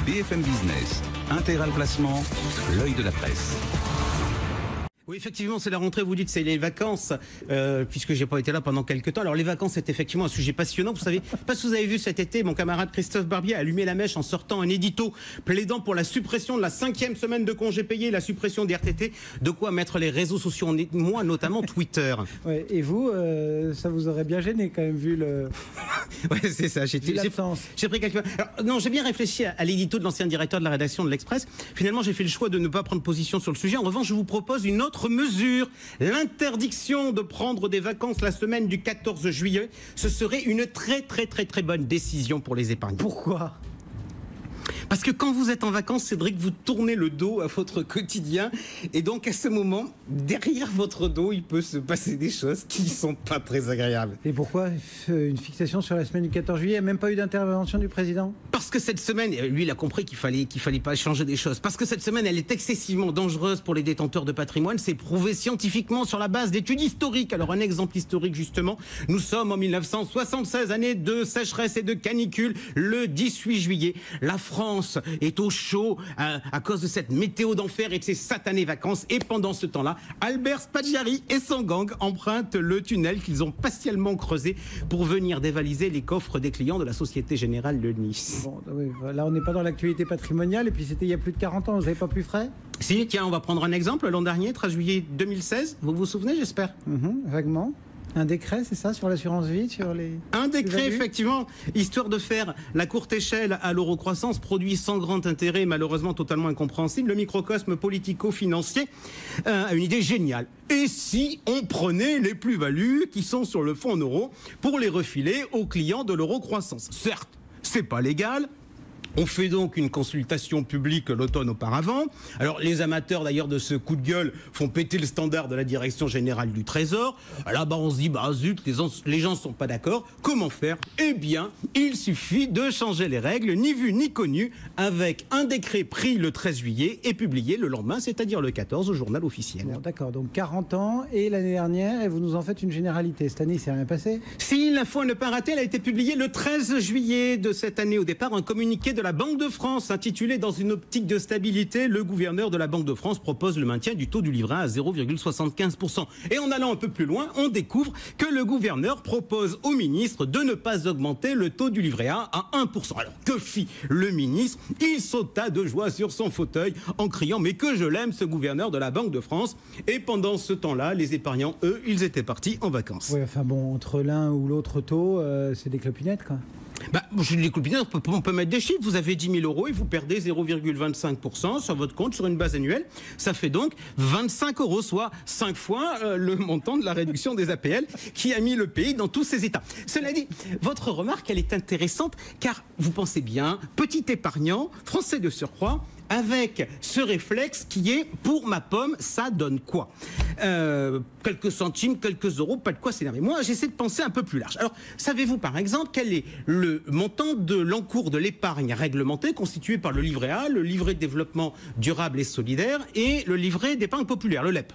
BFM Business, Intégral Placement, l'œil de la presse. Oui, effectivement, c'est la rentrée, vous dites, c'est les vacances, puisque j'ai pas été là pendant quelques temps. Alors, les vacances, c'est effectivement un sujet passionnant. Vous savez, pas si vous avez vu cet été, mon camarade Christophe Barbier a allumé la mèche en sortant un édito plaidant pour la suppression de la 5e semaine de congés payés, la suppression des RTT, de quoi mettre les réseaux sociaux en moi, notamment Twitter. Ouais, et vous, ça vous aurait bien gêné quand même, vu le... Ouais, c'est ça, j'ai pris quelques... Alors, non, j'ai bien réfléchi à l'édito de l'ancien directeur de la rédaction de l'Express. Finalement, j'ai fait le choix de ne pas prendre position sur le sujet. En revanche, je vous propose une autre mesure, l'interdiction de prendre des vacances la semaine du 14 juillet. Ce serait une très bonne décision pour les épargnants. Pourquoi ? Parce que quand vous êtes en vacances, Cédric, vous tournez le dos à votre quotidien. Et donc, à ce moment, derrière votre dos, il peut se passer des choses qui ne sont pas très agréables. Et pourquoi une fixation sur la semaine du 14 juillet ? Il n'y a même pas eu d'intervention du président ? Parce que cette semaine, lui, il a compris qu'il fallait pas changer des choses. Parce que cette semaine, elle est excessivement dangereuse pour les détenteurs de patrimoine. C'est prouvé scientifiquement sur la base d'études historiques. Alors, un exemple historique, justement. Nous sommes en 1976, année de sécheresse et de canicule. Le 18 juillet, la France est au chaud à cause de cette météo d'enfer et de ces satanées vacances. Et pendant ce temps-là, Albert Spaggiari et son gang empruntent le tunnel qu'ils ont patiemment creusé pour venir dévaliser les coffres des clients de la Société Générale de Nice. Bon, oui, là, on n'est pas dans l'actualité patrimoniale, et puis c'était il y a plus de 40 ans, vous n'avez pas plus frais ? Si, tiens, on va prendre un exemple. L'an dernier, 13 juillet 2016, vous vous souvenez, j'espère ? Vaguement. Un décret, c'est ça, sur l'assurance vie, sur les... Un décret, effectivement, histoire de faire la courte échelle à l'eurocroissance, produit sans grand intérêt, malheureusement totalement incompréhensible. Le microcosme politico-financier a une idée géniale. Et si on prenait les plus-values qui sont sur le fonds en euros pour les refiler aux clients de l'eurocroissance ? Certes, c'est pas légal. On fait donc une consultation publique l'automne auparavant. Alors, les amateurs, d'ailleurs, de ce coup de gueule font péter le standard de la Direction Générale du Trésor. Là-bas, on se dit, zut, les gens ne sont pas d'accord. Comment faire ? Eh bien, il suffit de changer les règles, ni vu ni connu, avec un décret pris le 13 juillet et publié le lendemain, c'est-à-dire le 14, au journal officiel. Bon, d'accord, donc 40 ans, et l'année dernière, et vous nous en faites une généralité. Cette année, il ne s'est rien passé ? Si, l'info à ne pas rater, elle a été publiée le 13 juillet de cette année. Au départ, un communiqué de la Banque de France, intitulé « Dans une optique de stabilité, le gouverneur de la Banque de France propose le maintien du taux du livret A à 0,75%. » Et en allant un peu plus loin, on découvre que le gouverneur propose au ministre de ne pas augmenter le taux du livret A à 1%. Alors, que fit le ministre ? Il sauta de joie sur son fauteuil en criant « Mais que je l'aime, ce gouverneur de la Banque de France !» Et pendant ce temps-là, les épargnants, eux, ils étaient partis en vacances. Oui, enfin bon, entre l'un ou l'autre taux, c'est des clopinettes, quoi. Les clopinettes, on peut mettre des chiffres. Vous avez 10 000 euros et vous perdez 0,25% sur votre compte sur une base annuelle. Ça fait donc 25 euros, soit 5 fois le montant de la réduction des APL qui a mis le pays dans tous ses états. Cela dit, votre remarque, elle est intéressante car vous pensez bien, petit épargnant, français de surcroît, avec ce réflexe qui est « pour ma pomme, ça donne quoi ?» Quelques centimes, quelques euros, pas de quoi s'énerver. Moi, j'essaie de penser un peu plus large. Alors, savez-vous par exemple quel est le montant de l'encours de l'épargne réglementée constitué par le livret A, le livret de développement durable et solidaire et le livret d'épargne populaire, le LEP ?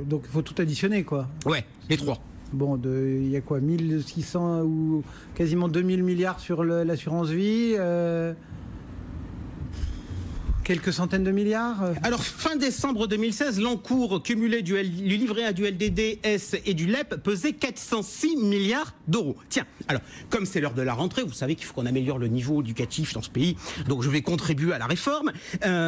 Donc, il faut tout additionner, quoi. Ouais, les trois. Bon, il y a quoi, 1600 ou quasiment 2000 milliards sur l'assurance vie quelques centaines de milliards. Alors, fin décembre 2016, l'encours cumulé du livret A, du LDDS et du LEP pesait 406 milliards d'euros. Tiens, alors, comme c'est l'heure de la rentrée, vous savez qu'il faut qu'on améliore le niveau éducatif dans ce pays, donc je vais contribuer à la réforme,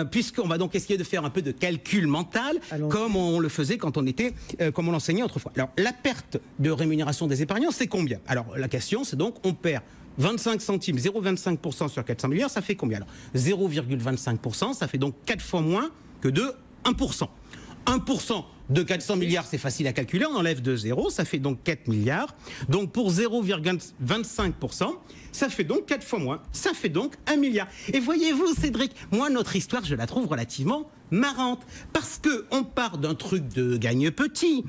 puisqu'on va donc essayer de faire un peu de calcul mental, comme on le faisait quand on était, comme on l'enseignait autrefois. Alors, la perte de rémunération des épargnants, c'est combien ? Alors, la question, c'est donc, on perd 25 centimes, 0,25% sur 400 milliards, ça fait combien ? Alors, 0,25%, ça fait donc 4 fois moins que de 1%. 1% de 400 milliards, c'est facile à calculer, on enlève de 0, ça fait donc 4 milliards. Donc pour 0,25%, ça fait donc 4 fois moins, ça fait donc 1 milliard. Et voyez-vous, Cédric, moi, notre histoire, je la trouve relativement marrante, parce qu'on part d'un truc de gagne petit,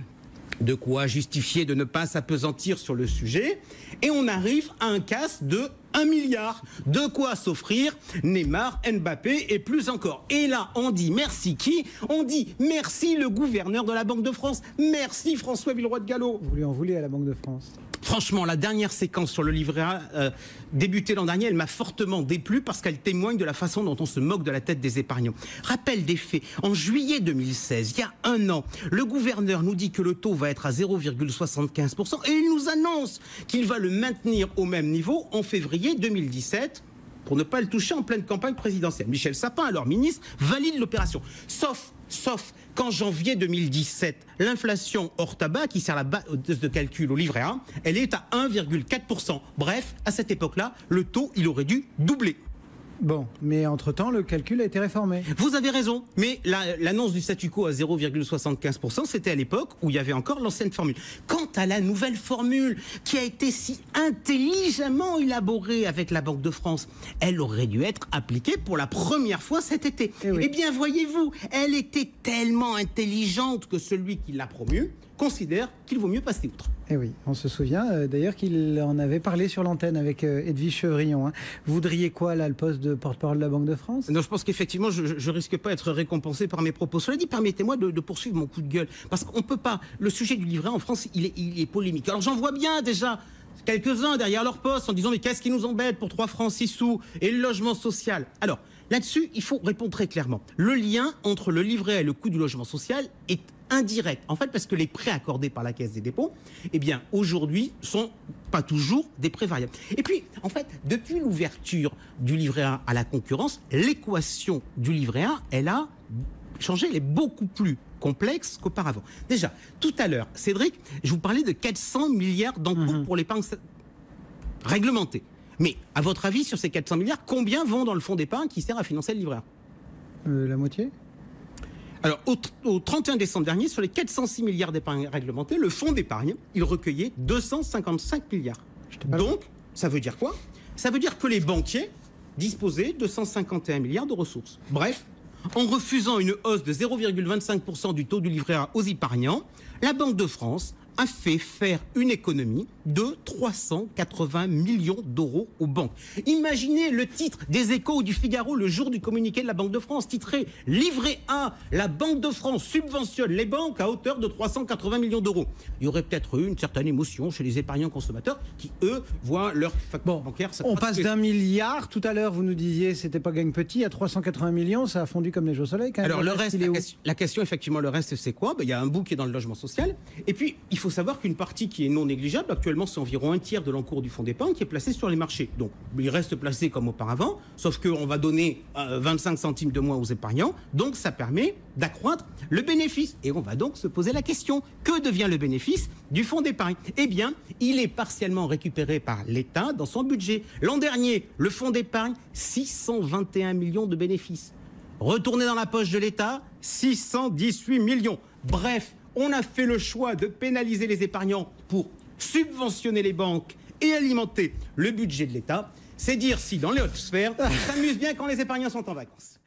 de quoi justifier de ne pas s'appesantir sur le sujet, et on arrive à un casse de 1 milliard. De quoi s'offrir Neymar, Mbappé et plus encore. Et là, on dit merci qui ? On dit merci le gouverneur de la Banque de France. Merci François Villeroy de Galhau. Vous lui en voulez à la Banque de France ? Franchement, la dernière séquence sur le livret A débutée l'an dernier, elle m'a fortement déplu parce qu'elle témoigne de la façon dont on se moque de la tête des épargnants. Rappel des faits, en juillet 2016, il y a un an, le gouverneur nous dit que le taux va être à 0,75% et il nous annonce qu'il va le maintenir au même niveau en février 2017 pour ne pas le toucher en pleine campagne présidentielle. Michel Sapin, alors ministre, valide l'opération. Sauf qu'en janvier 2017, l'inflation hors tabac, qui sert la base de calcul au livret A, elle est à 1,4%. Bref, à cette époque-là, le taux, il aurait dû doubler. Bon, mais entre-temps, le calcul a été réformé. Vous avez raison, mais l'annonce du statu quo à 0,75%, c'était à l'époque où il y avait encore l'ancienne formule. Quant à la nouvelle formule, qui a été si intelligemment élaborée avec la Banque de France, elle aurait dû être appliquée pour la première fois cet été. Eh bien, voyez-vous, elle était tellement intelligente que celui qui l'a promue considère qu'il vaut mieux passer outre. Eh oui, on se souvient d'ailleurs qu'il en avait parlé sur l'antenne avec Edwige Chevrillon. Vous voudriez quoi, là, le poste de porte-parole de la Banque de France? Non, je pense qu'effectivement, je risque pas d'être récompensé par mes propos. Cela dit, permettez-moi de poursuivre mon coup de gueule. Parce qu'on peut pas... Le sujet du livret en France, il est polémique. Alors j'en vois bien déjà quelques-uns derrière leur poste en disant mais qu'est-ce qui nous embête pour 3 francs 6 sous et le logement social? Alors, là-dessus, il faut répondre très clairement. Le lien entre le livret A et le coût du logement social est indirect. En fait, parce que les prêts accordés par la Caisse des dépôts, eh bien, aujourd'hui, sont pas toujours des prêts variables. Et puis, en fait, depuis l'ouverture du livret A à la concurrence, l'équation du livret A, elle a changé, elle est beaucoup plus complexe qu'auparavant. Déjà, tout à l'heure, Cédric, je vous parlais de 400 milliards d'encours pour l'épargne réglementée. Mais, à votre avis, sur ces 400 milliards, combien vont dans le fonds d'épargne qui sert à financer le livret A? La moitié? Alors, au 31 décembre dernier, sur les 406 milliards d'épargne réglementée, le fonds d'épargne, il recueillait 255 milliards. Donc, ça veut dire quoi? Ça veut dire que les banquiers disposaient de 151 milliards de ressources. Bref, en refusant une hausse de 0,25% du taux du livret A aux épargnants, la Banque de France a fait faire une économie de 380 millions d'euros aux banques. Imaginez le titre des Échos ou du Figaro le jour du communiqué de la Banque de France, titré « Livret A, la Banque de France subventionne les banques à hauteur de 380 millions d'euros ». Il y aurait peut-être eu une certaine émotion chez les épargnants consommateurs qui, eux, voient leur facture bancaire... On passe d'1 milliard, tout à l'heure vous nous disiez c'était pas gagne petit, à 380 millions, ça a fondu comme neige au soleil quand même. Alors le reste, la question effectivement, le reste c'est quoi? Il y a un bout qui est dans le logement social, et puis il faut savoir qu'une partie qui est non négligeable, actuellement c'est environ un tiers de l'encours du fonds d'épargne qui est placé sur les marchés. Donc il reste placé comme auparavant, sauf qu'on va donner 25 centimes de moins aux épargnants, donc ça permet d'accroître le bénéfice. Et on va donc se poser la question, que devient le bénéfice du fonds d'épargne? Eh bien, il est partiellement récupéré par l'État dans son budget. L'an dernier, le fonds d'épargne, 621 millions de bénéfices. Retourné dans la poche de l'État, 618 millions. Bref, on a fait le choix de pénaliser les épargnants pour subventionner les banques et alimenter le budget de l'État. C'est dire si, dans les hautes sphères, on s'amuse bien quand les épargnants sont en vacances.